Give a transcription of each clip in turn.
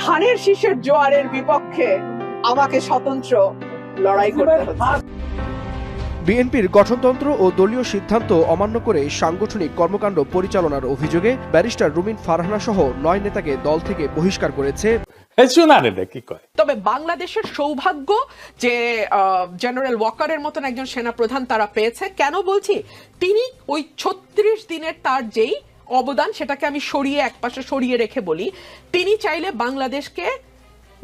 ধানের শীষের জোয়ারের বিপক্ষে আমাকে স্বতন্ত্র লড়াই করতে হচ্ছে। বিএনপির গঠনতন্ত্র ও দলীয় সিদ্ধান্ত অমান্য করে সাংগঠনিক কর্মকাণ্ড পরিচালনার অভিযোগে ব্যারিস্টার রুমিন ফারহানা সহ 9 নেতাকে দল থেকে বহিষ্কার করেছে। তবে বাংলাদেশের সৌভাগ্য যে জেনারেল ওয়াকারের মতন একজন সেনাপ্রধান তারা পেয়েছে। কেন বলছি, তিনি ওই 36 দিনের তার যেই অবদান, সেটাকে আমি একপাশে সরিয়ে রেখে বলি, তিনি চাইলে বাংলাদেশকে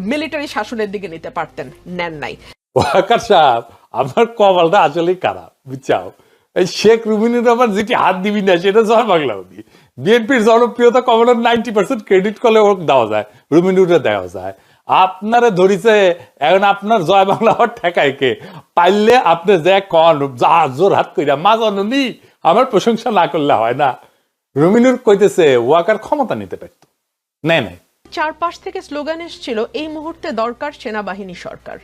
মিলিটারি শাসনের দিকে নিতে পারতেন, নেন নাই। ওয়াকার সাহেব, আমার কপালটা আসলেই খারাপ, বুঝছাও। এই শেখ রুমিনুর আবার যেটি হাত দিবি না সেটা জয় বাংলা অবধি। বিএনপির জনপ্রিয়তা কমানোর 90% ক্রেডিট করলে ওর দেওয়া যায়, রুমিনুরে দেওয়া যায়। আপনারে ধরিছে, এখন আপনার জয় বাংলা হওয়ার ঠেকায় কে? পাইলে আপনি যে কন জোর হাত কইরা মাজননি, আমার প্রশংসা না করলে হয় না। রুমিনুর কইতেছে ওয়াকার ক্ষমতা নিতে পারত, নেয় নাই। চারপাশ থেকে স্লোগান এসেছিল, এই মুহূর্তে দরকার সেনাবাহিনী সরকার।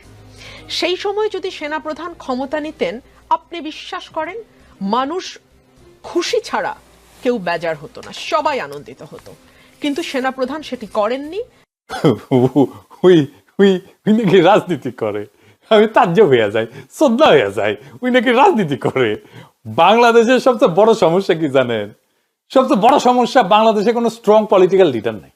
সেই সময় যদি সেনাপ্রধান ক্ষমতা নিতেন, আপনি বিশ্বাস করেন মানুষ খুশি ছাড়া কেউ বেজার হতো না, সবাই আনন্দিত হতো। কিন্তু সেনাপ্রধান সেটি করেননি। উই নাকি রাজনীতি করে, আমি তাজ্জব হয়ে যাই, শ্রদ্ধা হয়ে যায়। উই নাকি রাজনীতি করে। বাংলাদেশের সবচেয়ে বড় সমস্যা কি জানেন? সবচেয়ে বড় সমস্যা, বাংলাদেশে কোনো স্ট্রং পলিটিক্যাল লিডার নাই।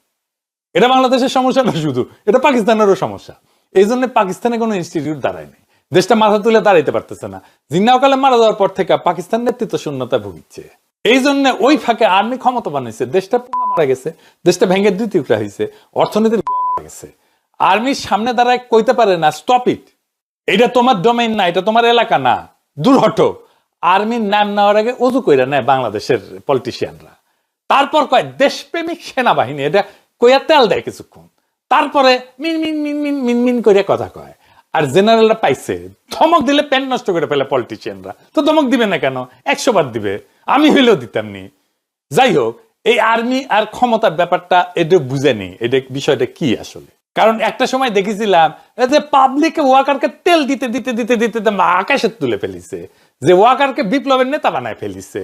এটা বাংলাদেশের সমস্যা না শুধু, এটা পাকিস্তানেরও সমস্যা। এই জন্য পাকিস্তানে কোনো ইনস্টিটিউট দাঁড়ায় নাই, দেশটা মাথা তুলে দাঁড়াইতে পারতেছে না। জিন্নাওকালে মারা যাওয়ার পর থেকে পাকিস্তান নেতৃত্ব শূন্যতা ভুগছে। এই জন্য ওই ফাঁকে আর্মি ক্ষমতা বানাইছে, দেশটা মারা গেছে, দেশটা ভেঙে 2 টুকরা হয়েছে, অর্থনীতির মারা গেছে। আর্মির সামনে দাঁড়ায় কইতে পারে না স্টপ ইট, এটা তোমার ডোমেইন না, এটা তোমার এলাকা না, দূর হটো। আর্মির নাম নেওয়ার আগে উজু কইরা নেয় বাংলাদেশের পলিটিশিয়ানরা। তারপর কয় দেশপ্রেমিক সেনাবাহিনী, এটা কইয়া তেল দেয় কিছুক্ষণ, তারপরে মিন মিন মিন মিন মিন মিন করে কথা কয়। আর জেনারেলরা পাইছে, ধমক দিলে প্যান নষ্ট করে ফেলে পলিটিশিয়ানরা। তো ধমক দিবে না কেন? 100 বার দিবে, আমি হইলেও দিতাম নি। যাই হোক, এই আর্মি আর ক্ষমতার ব্যাপারটা এটা বুঝেনি, এটা বিষয়টা কি আসলে। কারণ একটা সময় দেখেছিলাম যে পাবলিক ওয়াকারকে তেল দিতে দিতে দিতে দিতে আকাশে তুলে ফেলিছে, যে ওয়াকারকে বিপ্লবের নেতা বানায় ফেলিছে।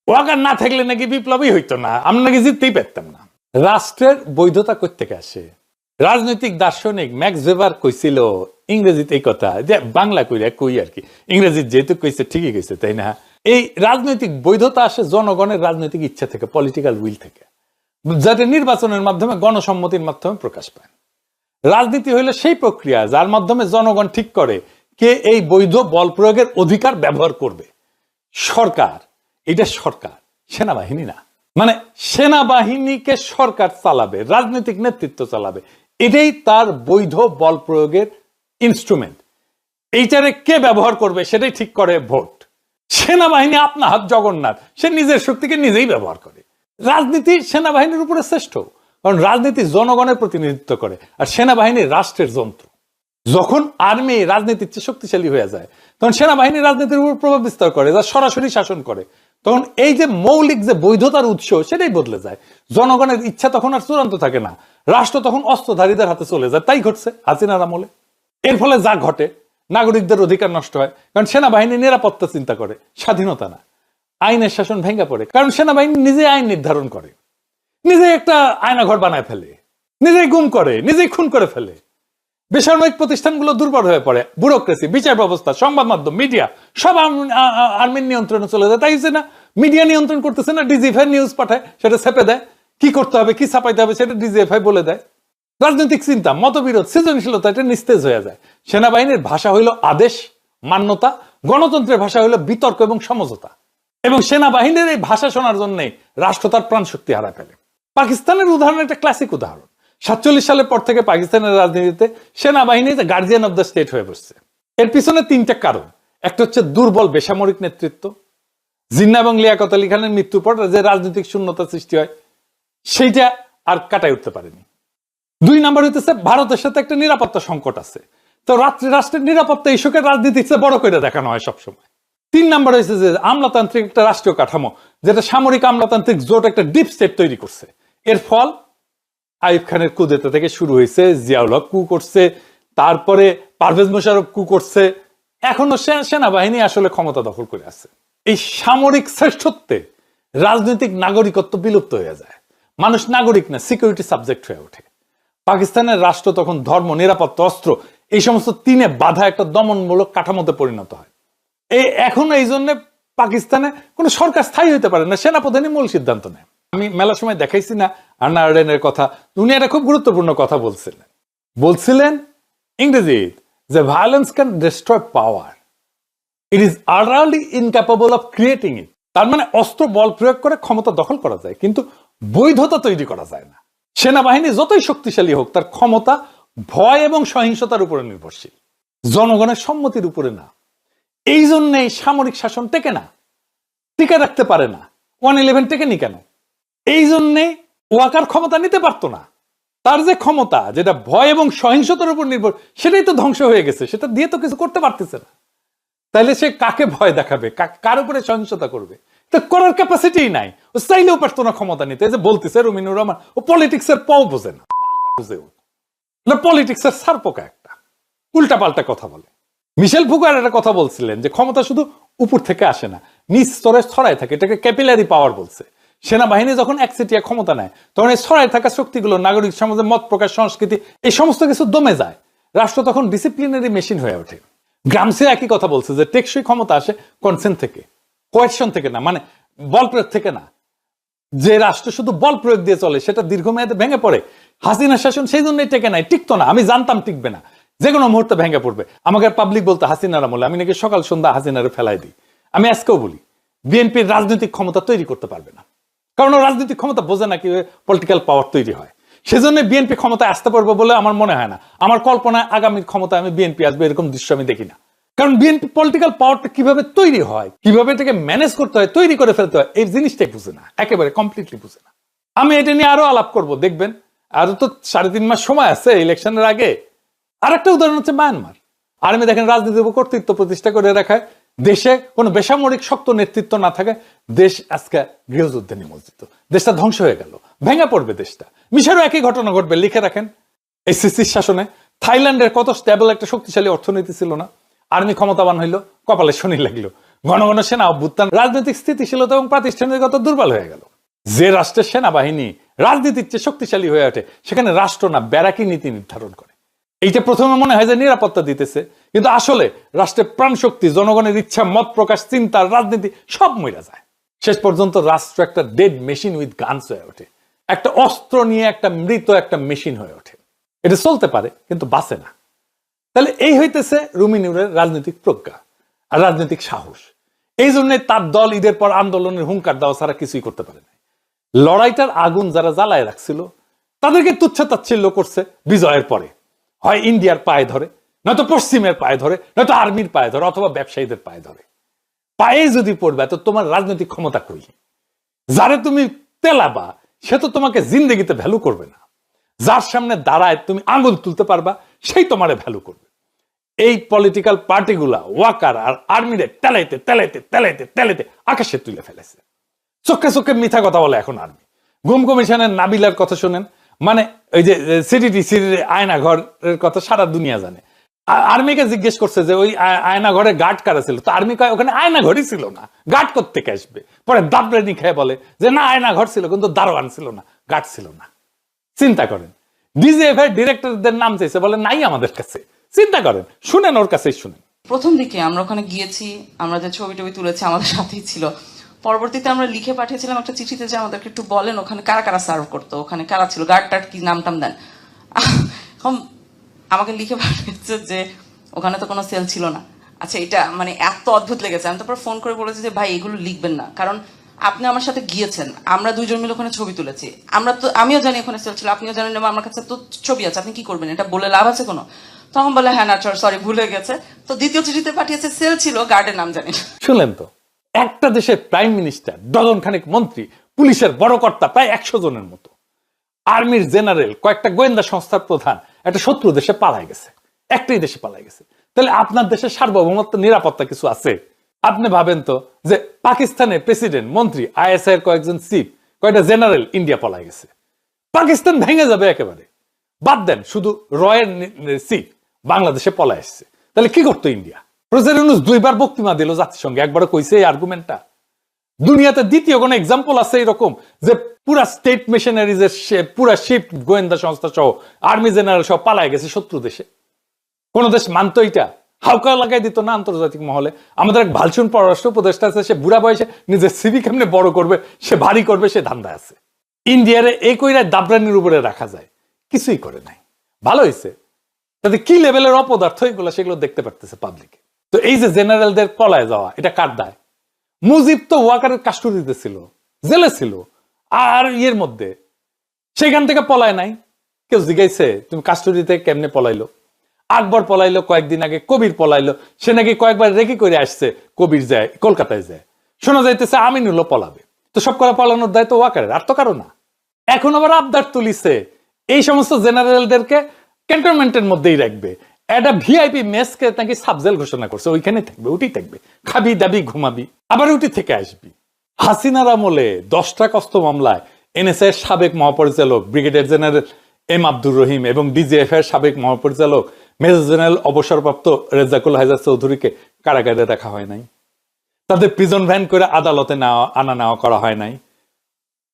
ওয়াকার না থাকলে নাকি বিপ্লবই হইতো না, আমরা নাকি জিততেই পারতাম না। রাষ্ট্রের বৈধতা কোত্থেকে আসে? রাজনৈতিক দার্শনিক ম্যাক্স ওয়েবার কইছিল ইংরেজিতে এই কথা, যে বাংলা কইরা কই আর কি, ইংরেজি যেহেতু কইছে ঠিকই কইছে, তাই না? এই রাজনৈতিক বৈধতা আসে জনগণের রাজনৈতিক ইচ্ছা থেকে, পলিটিক্যাল উইল থেকে, যাতে নির্বাচনের মাধ্যমে গণসম্মতির মাধ্যমে প্রকাশ পায়। রাজনীতি হইলে সেই প্রক্রিয়া যার মাধ্যমে জনগণ ঠিক করে কে এই বৈধ বল প্রয়োগের অধিকার ব্যবহার করবে। সরকার, এটা সরকার, সেনাবাহিনী না। মানে সেনাবাহিনীকে সরকার চালাবে, রাজনৈতিক নেতৃত্ব চালাবে, এটাই তার বৈধ বল প্রয়োগের ইনস্ট্রুমেন্ট। এইটারে কে ব্যবহার করবে সেটাই ঠিক করে ভোট। সেনাবাহিনী আপনা হাত জগন্নাথ, সে নিজের শক্তিকে নিজেই ব্যবহার করে। রাজনীতি সেনাবাহিনীর উপরে শ্রেষ্ঠ, কারণ রাজনীতি জনগণের প্রতিনিধিত্ব করে, আর সেনাবাহিনী রাষ্ট্রের যন্ত্র। যখন আর্মি রাজনীতির চেয়ে শক্তিশালী হয়ে যায়, তখন সেনাবাহিনী রাজনীতির উপর প্রভাব বিস্তার করে, যা সরাসরি শাসন করে। তখন এই যে মৌলিক যে বৈধতার উৎস, সেটাই বদলে যায়। জনগণের ইচ্ছা তখন আর চূড়ান্ত থাকে না, রাষ্ট্র তখন অস্ত্রধারীদের হাতে চলে যায়। তাই ঘটছে হাসিনার আমলে। এর ফলে যা ঘটে, নাগরিকদের অধিকার নষ্ট হয়, কারণ সেনাবাহিনী নিরাপত্তা চিন্তা করে, স্বাধীনতা না। আইনের শাসন ভেঙে পড়ে, কারণ সেনাবাহিনী নিজে আইন নির্ধারণ করে, নিজে একটা আয়নাঘর বানায় ফেলে, নিজেই গুম করে, নিজেই খুন করে ফেলে। বেসামরিক প্রতিষ্ঠানগুলো দুর্বল হয়ে পড়ে, ব্যুরোক্রেসি, বিচার ব্যবস্থা, সংবাদ মাধ্যম, মিডিয়া সব আর্মির নিয়ন্ত্রণে চলে যায়। তাই না মিডিয়া নিয়ন্ত্রণ করতেছে না, ডিজিএফআই নিউজ পাঠায়, সেটা ছেপে দেয়, কি করতে হবে কি ছাপাইতে হবে সেটা ডিজিএফআই বলে দেয়। রাজনৈতিক চিন্তা, মতবিরোধ, সৃজনশীলতা এটা নিস্তেজ হয়ে যায়। সেনাবাহিনীর ভাষা হইল আদেশ, মান্যতা। গণতন্ত্রের ভাষা হইল বিতর্ক এবং সমঝোতা। এবং সেনাবাহিনীর এই ভাষা শোনার জন্যই রাষ্ট্র তার প্রাণ শক্তি হারা ফেলে। পাকিস্তানের উদাহরণ একটা ক্লাসিক উদাহরণ। 47 সালের পর থেকে পাকিস্তানের রাজনীতিতে সেনাবাহিনী গার্জিয়ান অব দ্য স্টেট হয়ে বসছে। এর পিছনে 3টা কারণ। একটা হচ্ছে দুর্বল বেসামরিক নেতৃত্ব, জিন্না এবং লিয়াকত আলী খানের মৃত্যুর পর যে রাজনৈতিক শূন্যতা সৃষ্টি হয়, সেইটা আর কাটাই উঠতে পারেনি। 2 নাম্বার হইতেছে ভারতের সাথে একটা নিরাপত্তা সংকট আছে, তো রাষ্ট্রের নিরাপত্তা ইস্যুকে রাজনীতির চেয়ে বড় করে দেখানো হয় সবসময়। 3 নাম্বার হয়েছে যে আমলাতান্ত্রিক একটা রাষ্ট্রীয় কাঠামো, যেটা সামরিক আমলাতান্ত্রিক জোট একটা ডিপ স্টেট তৈরি করছে। এর ফল আইয়ুব খানের কুদেতা থেকে শুরু হয়েছে, জিয়াউল হক কু করছে, তারপরে পারভেজ মোশাররফ কু করছে, এখনো সেনাবাহিনী আসলে ক্ষমতা দখল করে আছে। এই সামরিক শ্রেষ্ঠত্বে রাজনৈতিক নাগরিকত্ব বিলুপ্ত হয়ে যায়। মানুষ নাগরিক না, সিকিউরিটি সাবজেক্ট হয়ে ওঠে। পাকিস্তানের রাষ্ট্র তখন ধর্ম, নিরাপত্তা, অস্ত্র এই সমস্ত তিনে বাধা একটা দমনমূলক কাঠামোতে পরিণত হয়। এখন এই জন্য পাকিস্তানে কোনো সরকার স্থায়ী হতে পারে না, সেনাপ্রধানই মূল সিদ্ধান্ত নেয়। আমি মেলার সময় দেখাইছি না আন্না আর্ডেনের কথা, উনি একটা খুব গুরুত্বপূর্ণ কথা বলছিলেন ইংরেজি, যে violence can destroy power, it is otherly incapable of creating it. তার মানে অস্ত্র বল প্রয়োগ করে ক্ষমতা দখল করা যায়, কিন্তু বৈধতা তৈরি করা যায় না। সেনাবাহিনী যতই শক্তিশালী হোক, তার ক্ষমতা ভয় এবং সহিংসতার উপরে নির্ভরশীল, জনগণের সম্মতির উপরে না। এই জন্যই সামরিক শাসন টিকে রাখতে পারে না। 111 টেকেনি কেন? এই জন্যে ওয়াকার ক্ষমতা নিতে পারতো না। তার যে ক্ষমতা, যেটা ভয় এবং সহিংসতার উপর নির্ভর, সেটাই তো ধ্বংস হয়ে গেছে, সেটা দিয়ে তো কিছু করতে পারতেছে না। তাইলে সে কাকে ভয় দেখাবে, কার উপরে সহিংসতা করবে? তো করার ক্যাপাসিটি নাই। ও চাইলেও পারতো না ক্ষমতা নিতে। যে বলতেছে রুমিনুর রহমান, ও পলিটিক্সের পাও বোঝে না, পলিটিক্সের সারপোকা একটা, উল্টা পাল্টা কথা বলে। মিশেল ফুকার একটা কথা বলছিলেন যে ক্ষমতা শুধু উপর থেকে আসে না, নিচ স্তরে ছড়ায় থাকে, এটাকে ক্যাপিলারি পাওয়ার বলছে। সেনাবাহিনী যখন একচেটিয়া ক্ষমতা নেয়, তখন এই ছড়ায় থাকা শক্তিগুলো নাগরিক সমাজে মত প্রকাশ, সংস্কৃতি, এই সমস্ত কিছু দমে যায়। রাষ্ট্র তখন ডিসিপ্লিনারি মেশিন হয়ে ওঠে। গ্রামসে একই কথা বলছে যে টেকসই ক্ষমতা আসে কনসেন্ট থেকে, কোয়েকশন থেকে না, মানে বল প্রয়োগ থেকে না। যে রাষ্ট্র শুধু বল প্রয়োগ দিয়ে চলে, সেটা দীর্ঘমেয়াদে ভেঙে পড়ে। হাসিনা শাসন সেই জন্যই টেকে নাই, টিকতো না। আমি জানতাম টিকবে না, যে কোনো মুহূর্তে ভেঙে পড়বে। আমাকে পাবলিক বলতো হাসিনার আমলে আমি নাকি সকাল সন্ধ্যা হাসিনারে ফেলাই দিই। আমি আজকেও বলি, বিএনপির রাজনৈতিক ক্ষমতা তৈরি করতে পারবে না, কারণ রাজনৈতিক ক্ষমতা বোঝে না কিভাবে পলিটিক্যাল পাওয়ার তৈরি হয়। সেজন্য বিএনপি ক্ষমতায় আসতে পারবে বলে আমার মনে হয় না। আমার কল্পনায় আগামী ক্ষমতায় আমি বিএনপি আসবে এরকম দৃশ্য আমি দেখি না। কারণ বিএনপি পলিটিক্যাল পাওয়ারটা কিভাবে তৈরি হয়, কিভাবে এটাকে ম্যানেজ করতে হয়, তৈরি করে ফেলতে হয়, এই জিনিসটাই বুঝে না, একেবারে কমপ্লিটলি বুঝে না। আমি এটা নিয়ে আরো আলাপ করব, দেখবেন। আরো তো 3.5 মাস সময় আছে ইলেকশনের আগে। আর একটা উদাহরণ হচ্ছে মায়ানমার। আর্মি দেখেন রাজনীতির উপর কর্তৃত্ব প্রতিষ্ঠা করে রাখায়, দেশে কোনো বেসামরিক শক্ত নেতৃত্ব না থাকে, দেশ আজকে গৃহযুদ্ধে নিমজ্জিত, দেশটা ধ্বংস হয়ে গেল, ভেঙে পড়বে দেশটা। মিশরও একই ঘটনা ঘটবে, লিখে রাখেন। এই সিসির শাসনে থাইল্যান্ডের কত স্টেবল একটা শক্তিশালী অর্থনীতি ছিল না, আর্মি ক্ষমতাবান হইলো, কপালে শনি লাগলো, ঘন ঘন সেনা অভ্যুত্থান, রাজনৈতিক স্থিতিশীলতা এবং প্রাতিষ্ঠানিকতা দুর্বল হয়ে গেল। যে রাষ্ট্রের সেনাবাহিনী রাজনীতির চেয়ে শক্তিশালী হয়ে ওঠে, সেখানে রাষ্ট্র না ব্যারাকি নীতি নির্ধারণ করে। এইটা প্রথমে মনে হয় যে নিরাপত্তা দিতেছে, কিন্তু আসলে রাষ্ট্রের প্রাণ শক্তি, জনগণের ইচ্ছা, মত প্রকাশ, চিন্তা, রাজনীতি সব মইরা যায়। শেষ পর্যন্ত রাষ্ট্র একটা ডেড মেশিন উইথ গানস হয়ে ওঠে, একটা অস্ত্র নিয়ে একটা মৃত একটা মেশিন হয়ে ওঠে। এটা চলতে পারে কিন্তু বাঁচে না। তাহলে এই হইতেছে রুমিনুরের রাজনৈতিক প্রজ্ঞা আর রাজনৈতিক সাহস। এই জন্য তার দল ঈদের পর আন্দোলনের হুঙ্কার দেওয়া ছাড়া কিছুই করতে পারে না। লড়াইটার আগুন যারা জ্বালায় রাখছিল, তাদেরকে তুচ্ছ-তাচ্ছিল্য করছে বিজয়ের পরে। হয় ইন্ডিয়ার পায়ে ধরে, নয়তো পশ্চিমের পায়ে ধরে, নয়তো আর্মির পায়ে ধরে, অথবা ব্যবসায়ীদের পায়ে ধরে। পায়ে যদি পড়বে তো তোমার রাজনৈতিক ক্ষমতা কই? যারে তুমি তেলাবা, সে তো তোমাকে জিন্দেগিতে ভ্যালু করবে না। যার সামনে দাঁড়ায় তুমি আঙুল তুলতে পারবা, সেই তোমারে ভ্যালু করবে। এই পলিটিক্যাল পার্টিগুলা ওয়াকার আর আর্মিরে তেলাইতে তেলাইতে তেলাইতে তেলাইতে আকাশে তুলে ফেলেছে। চোখে চোখে মিথ্যা কথা বলে এখন আর্মি। গুম কমিশনের নাবিলার কথা শোনেন, মানে ওই যে সিটিটিসির আয়না ঘরের কথা সারা দুনিয়া জানে। আর্মিকে জিজ্ঞেস করছে যে ওই আয়না ঘরে গার্ড কারা ছিল, তো আর্মি কয় ওখানে আয়না ঘরই ছিল না, গার্ড কোত্থেকে আসবে? পরে দাবরেনি খেয়ে বলে যে না, আয়না ঘর ছিল কিন্তু দারোয়ান ছিল না, গার্ড ছিল না। চিন্তা করেন, ডিজিএফ এর ডিরেক্টরদের নাম চাইছে, বলে নাই আমাদের কাছে। চিন্তা করেন, শুনেন, ওর কাছেই শুনেন। প্রথম দিকে আমরা ওখানে গিয়েছি, আমরা যে ছবি টবি তুলেছি আমাদের সাথেই ছিল। পরবর্তীতে আমরা লিখে পাঠিয়েছিলাম একটা চিঠিতে যে আমাদেরকে একটু বলেন ওখানে কারা কারা সার্ভ করতো, ওখানে কারা ছিল, গার্ড টার্ড কি নাম টাম দেন। এখন আমাকে লিখে পাঠিয়েছে যে ওখানে তো কোনো সেল ছিল না। আচ্ছা, এটা মানে এত অদ্ভুত লেগেছে। আমি তারপর ফোন করে বলেছি যে ভাই এগুলো লিখবেন না, কারণ আপনি আমার সাথে গিয়েছেন, আমরা দুইজন মিলে ওখানে ছবি তুলেছি, আমরা তো, আমিও জানি ওখানে সেল ছিল, আপনিও জানেন, আমার কাছে তো ছবি আছে, আপনি কি করবেন, এটা বলে লাভ আছে কোনো? তখন বলে হ্যাঁ না সরি ভুলে গেছে। তো দ্বিতীয় চিঠিতে পাঠিয়েছে সেল ছিল, গার্ডের নাম জানি না। শুনলেন তো, একটা দেশের প্রাইম মিনিস্টার, ডজন খানেক মন্ত্রী, পুলিশের বড় কর্তা প্রায় 100 জনের মতো, আর্মির জেনারেল, কয়েকটা গোয়েন্দা সংস্থার প্রধান একটা শত্রু দেশে পালায় গেছে, একটাই দেশে পালায় গেছে। তাহলে আপনার দেশের সার্বভৌমত্ব, নিরাপত্তা কিছু আছে? আপনি ভাবেন তো যে পাকিস্তানের প্রেসিডেন্ট, মন্ত্রী, আইএসআই এর কয়েকজন চিফ, কয়েকটা জেনারেল ইন্ডিয়া পলায় গেছে, পাকিস্তান ভেঙে যাবে একেবারে। বাদ দেন, শুধু রয়ের চিফ বাংলাদেশে পলায় এসছে, তাহলে কি করতো ইন্ডিয়া? প্রফেসর ইউনূস 2বার বক্তৃতা দিল জাতিসংঘে, একবারও কইছে এই আর্গুমেন্টটা? দুনিয়াতে দ্বিতীয় কোন এক্সাম্পল আছে এরকম যে পুরা স্টেট মেশিনারিজের পুরা শিফট গোয়েন্দা সংস্থা সহ আর্মি জেনারেল সহ পালায় গেছে শত্রু দেশে? কোন দেশ মানতো এটা? হাউকা লাগাই দিত না আন্তর্জাতিক মহলে? আমাদের এক ভালসুন পররাষ্ট্র উপদেষ্টা আছে, সে বুড়া বয়সে নিজের সিভি কেমনে বড় করবে, সে ভারী করবে, সে ধান্দা আছে। ইন্ডিয়ারে এই কইরা দাবরানির উপরে রাখা যায়, কিছুই করে নাই। ভালো হয়েছে, তাতে কি লেভেলের অপদার্থ এগুলো সেগুলো দেখতে পারতেছে পাবলিকে। তো এই যে জেনারেলদের পলায় যাওয়া, এটা কার দায়? মুজিব তো ওয়াকারের কাস্টডিতে ছিল, জেলে ছিল, আর ইয়ের মধ্যে সেখান থেকে পলায় নাই। কেউ জিজ্ঞাসে তুমি কাস্টডিতে কেমনে পলাইলো? আকবর পলাইলো কয়েকদিন আগে, কবির পলাইলো, সে নাকি কয়েকবার রেকি করে আসছে, কবির যায় কলকাতায় যায়, শোনা যাইতেছে আমিনুলও পলাবে। তো সব করা পলানোর দায়িত্ব ওয়াকারের, আর তো কারো না। এখন আবার আবদার তুলিছে এই সমস্ত জেনারেলদেরকে ক্যান্টনমেন্টের মধ্যেই রাখবে, একটা ভিআইপি মেসকে নাকি সাবজেল ঘোষণা করছে, ওইখানে থাকবে, উঠি থাকবে, খাবি দাবি ঘুমাবি, আবার উঠি থেকে আসবি। হাসিনার আমলে 10টা কষ্ট মামলায় এনএসএ এর সাবেক মহাপরিচালক brigadier general M Abdur Rahim এবং ডিজিএফ এর সাবেক মহাপরিচালক মেজর জেনারেল অবসরপ্রাপ্ত রেজাকুল হায়দার চৌধুরীকে কারাগারে রাখা হয় নাই। তাদের প্রিজন ভ্যান করে আদালতে আনা নেওয়া করা হয় নাই।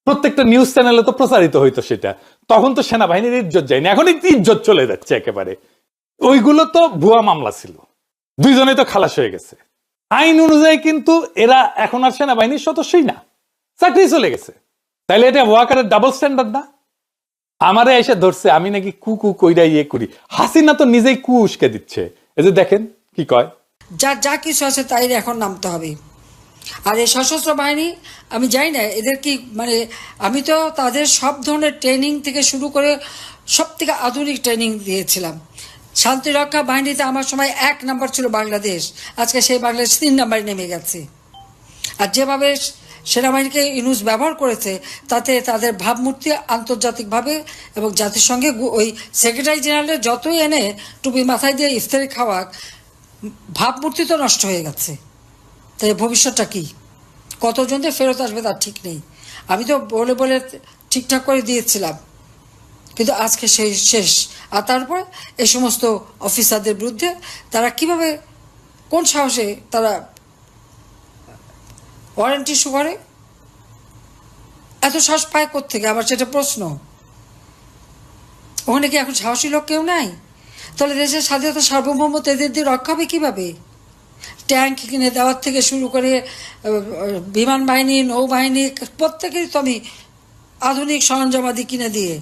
প্রত্যেকটা নিউজ চ্যানেলে তো প্রচারিত হইতো সেটা। তখন তো সেনাবাহিনীর ইজ্জত যায়নি, এখন ইজ্জত চলে যাচ্ছে একেবারে। ওইগুলো তো ভুয়া মামলা ছিল, দুইজনে তো খালাস হয়ে গেছে। আইন অনুযায়ী কিন্তু এরা এখন আর সেনাবাহিনীর সদস্যই না, চাকরি চলে গেছে। তাইলে এটা ওয়াকারের ডাবল স্ট্যান্ডার্ড না? আমারে এসে ধরছে আমি নাকি কু কইরা ইয়ে করি। হাসিনা তো নিজেই কু উস্কে দিচ্ছে। এই যে দেখেন কি কয়, যা কিছু আছে তাই এখন নামতে হবে। আর এই সশস্ত্র বাহিনী আমি জানি না এদের কি, মানে আমি তো তাদের সব ধরনের ট্রেনিং থেকে শুরু করে সব থেকে আধুনিক ট্রেনিং দিয়েছিলাম। শান্তিরক্ষা বাহিনীতে আমার সময় 1 নাম্বার ছিল বাংলাদেশ, আজকে সেই বাংলাদেশ 3 নাম্বারে নেমে গেছে। আর যেভাবে সেনাবাহিনীকে ইউনুস ব্যবহার করেছে তাতে তাদের ভাবমূর্তি আন্তর্জাতিকভাবে এবং জাতিসংঘে ওই সেক্রেটারি জেনারেলের যতই এনে টুপি মাথায় দিয়ে ইফতারি খাওয়া, ভাবমূর্তি তো নষ্ট হয়ে গেছে। তাই ভবিষ্যৎটা কি, কতজন যে ফেরত আসবে তার ঠিক নেই। আমি তো বলে বলে ঠিকঠাক করে দিয়েছিলাম, কিন্তু আজকে সেই শেষ। আর তারপর এই সমস্ত অফিসারদের বিরুদ্ধে তারা কিভাবে, কোন সাহসে তারা ওয়ারেন্ট ইস্যু করে? এত সাহস পায় কোত্থেকে? আমার সেটা প্রশ্ন। ওখানে কি এখন সাহসী লোক কেউ নাই? তাহলে দেশের স্বাধীনতা সার্বভৌমত্ব এদের দিয়ে রক্ষা হবে কীভাবে? ট্যাঙ্ক কিনে দেওয়ার থেকে শুরু করে বিমান বাহিনী, নৌবাহিনী, প্রত্যেকেরই তো আমি আধুনিক সরঞ্জামাদি কিনে দিয়ে,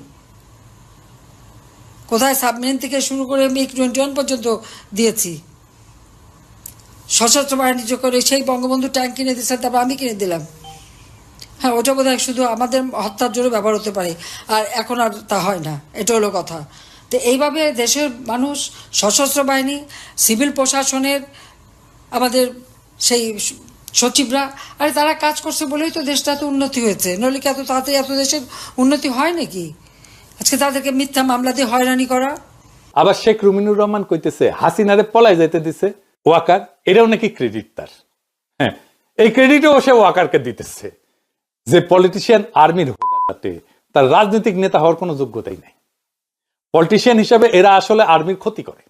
কোথায় সাবমেরিন থেকে শুরু করে MiG-21 পর্যন্ত দিয়েছি। সশস্ত্র বাহিনী করে সেই বঙ্গবন্ধু ট্যাঙ্ক কিনে দিয়েছেন, তারপর আমি কিনে দিলাম। হ্যাঁ, ওটা বোধহয় শুধু আমাদের হত্যার জন্য ব্যবহার হতে পারে, আর এখন আর তা হয় না, এটা হলো কথা। তো এইভাবে দেশের মানুষ, সশস্ত্র বাহিনী, সিভিল প্রশাসনের আমাদের সেই সচিবরা, আরে তারা কাজ করছে বলেই তো দেশটা এত উন্নতি হয়েছে, নইলে কি এত তাড়াতাড়ি এত দেশের উন্নতি হয় নাকি? আজকে তাদেরকে মিথ্যা মামলা দিয়ে হয়রানি করা। আবার শেখ রুমিনুর রহমান কইতেছে হাসিনারে পলাই যাইতে দিছে ওয়াকার, এটাও নাকি ক্রেডিট তার। হ্যাঁ, এই ক্রেডিটও সে ওয়াকারকে দিতেছে যে পলিটিশিয়ান আর্মির সাথে তার রাজনৈতিক নেতা হওয়ার কোনো যোগ্যতাই নাই। পলিটিশিয়ান হিসাবে এরা আসলে আর্মির ক্ষতি করে।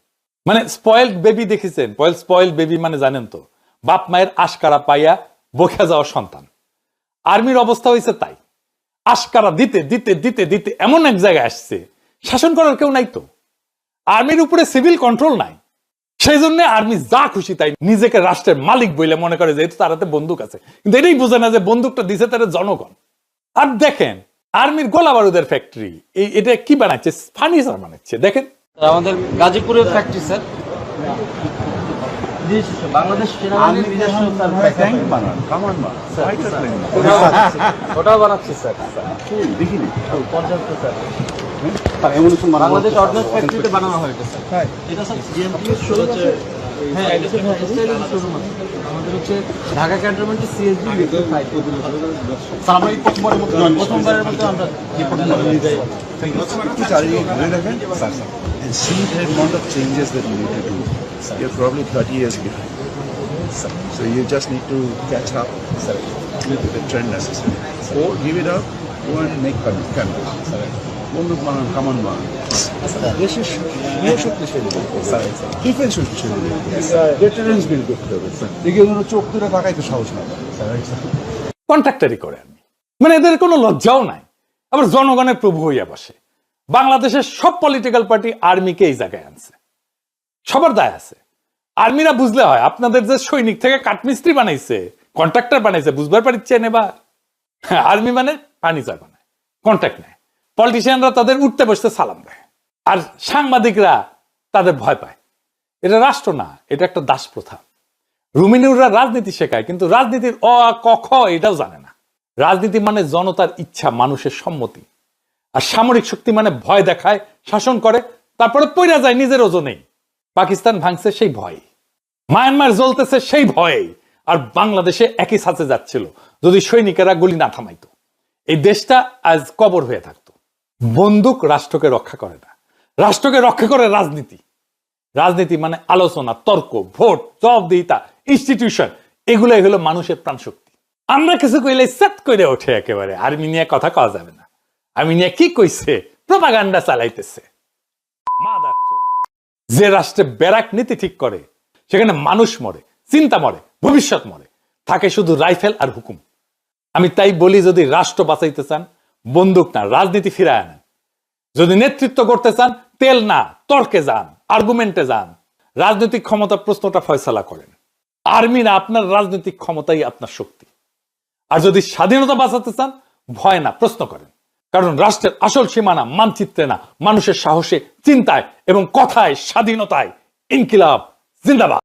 মানে স্পয়েলড বেবি দেখেছেন? স্পয়েলড বেবি মানে জানেন তো, বাপ মায়ের আশকারা পাইয়া বকে যাওয়া সন্তান। আর্মির অবস্থা হয়েছে তাই, আশকারা দিতে দিতে দিতে দিতে এমন এক জায়গায় আসছে শাসন করার কেউ নাই। তো আর্মির উপরে সিভিল কন্ট্রোল নাই, সেই জন্য আর্মি যা খুশি তাই নিজেকে রাষ্ট্রের মালিক বলে মনে করে, যেহেতু তার হাতে বন্দুক আছে। কিন্তু এটাই বোঝে না যে বন্দুকটা দিছে তারা জনগণ। আর দেখেন আর্মির গোলা বারুদের ফ্যাক্টরি, এটা কি বানাচ্ছে? ফার্নিচার বানাচ্ছে। দেখেন আমাদের গাজীপুরের ফ্যাক্টরি স্যার, বাংলাদেশ সেনাবাহিনীর নিজস্ব ট্যাঙ্ক বানান, কামান বানান, ওটাও বানাচ্ছে স্যার। দেখিনি পর্যাপ্ত স্যার, বাংলাদেশ অর্ডিন্যান্স ফ্যাক্টরিতে বানানো হয়েছে স্যার। এটা স্যার জিএমপির শোরুম আছে। হ্যাঁ, এটা শোরুম আছে আমাদের, হচ্ছে ঢাকা ক্যান্টনমেন্টে সিএসবি স্যার। আমরা এই প্রথমবারের মতো আমরা একটু চারিদিকে ঘুরে দেখেন and see the amount of changes that you need to do. You're probably 30 years behind. So you just need to catch up with the trend necessary. Or give it up, go and make cameras. বন্দুক বানান, কামান বানান, দেশের শক্তিশালী defence শক্তিশালী, deterrence build করতে হবে। এগুলো চোখ তুলে তাকাইতে সাহস না। কন্ট্রাক্টারি করে আর্মি, মানে এদের কোনো লজ্জাও নাই, আবার জনগণের প্রভু হইয়া বসে। বাংলাদেশের সব পলিটিক্যাল পার্টি আর্মিকে এই জায়গায় আনছে, সবার দায় আছে। আর্মিরা বুঝলে হয়, আপনাদের যে সৈনিক থেকে কাঠমিস্ত্রি বানাইছে, কন্ট্রাক্টর বানাইছে, বুঝবার পারিচ্ছেন এবার। আর্মি মানে ফার্নিচার বানায়, কন্ট্রাক্ট নেয়। পলিটিশিয়ানরা তাদের উঠতে বসতে সালাম দেয়, আর সাংবাদিকরা তাদের ভয় পায়। এটা রাষ্ট্র না, এটা একটা দাস প্রথা। রুমিনুররা রাজনীতি শেখায়, কিন্তু রাজনীতির অ আ ক খ এটাও জানে না। রাজনীতি মানে জনতার ইচ্ছা, মানুষের সম্মতি। আর সামরিক শক্তি মানে ভয় দেখায়, শাসন করে, তারপরে পইরা যায় নিজের ওজনেই। পাকিস্তান ভাঙছে সেই ভয়, মায়ানমার জ্বলতেছে সেই ভয়ে, আর বাংলাদেশে একই সাথে যাচ্ছিল যদি সৈনিকেরা গুলি না থামাইতো। এই দেশটা আজ কবর হয়ে থাকতো। বন্দুক রাষ্ট্রকে রক্ষা করে না, রাষ্ট্রকে রক্ষা করে রাজনীতি। রাজনীতি মানে আলোচনা, তর্ক, ভোট, জবাবদিহিতা, ইনস্টিটিউশন, এগুলোই হলো মানুষের প্রাণশক্তি। আমরা কিছু কইলে সেট করে ওঠে একেবারে, আর্মি নিয়ে কথা কওয়া যাবে না, আর্মি নিয়ে কি কইছে, প্রোপাগান্ডা চালাইতেছে। যে রাষ্ট্রে ব্যারাক নীতি ঠিক করে, সেখানে মানুষ মরে, চিন্তা মরে, ভবিষ্যৎ মরে, থাকে শুধু রাইফেল আর হুকুম। আমি তাই বলি, যদি রাষ্ট্র বাঁচাইতে চান, বন্দুক না রাজনীতি ফিরায় আনেন। যদি নেতৃত্ব করতে চান, তেল না তর্কে যান, আর্গুমেন্টে যান। রাজনৈতিক ক্ষমতা প্রশ্নটা ফয়সালা করেন, আর্মি না আপনার রাজনৈতিক ক্ষমতাই আপনার শক্তি। আর যদি স্বাধীনতা বাঁচাতে চান, ভয় না প্রশ্ন করেন, কারণ রাষ্ট্রের আসল সীমানা মানচিত্রে না, মানুষের সাহসে, চিন্তায় এবং কথায়, স্বাধীনতায়। ইনকিলাব জিন্দাবাদ।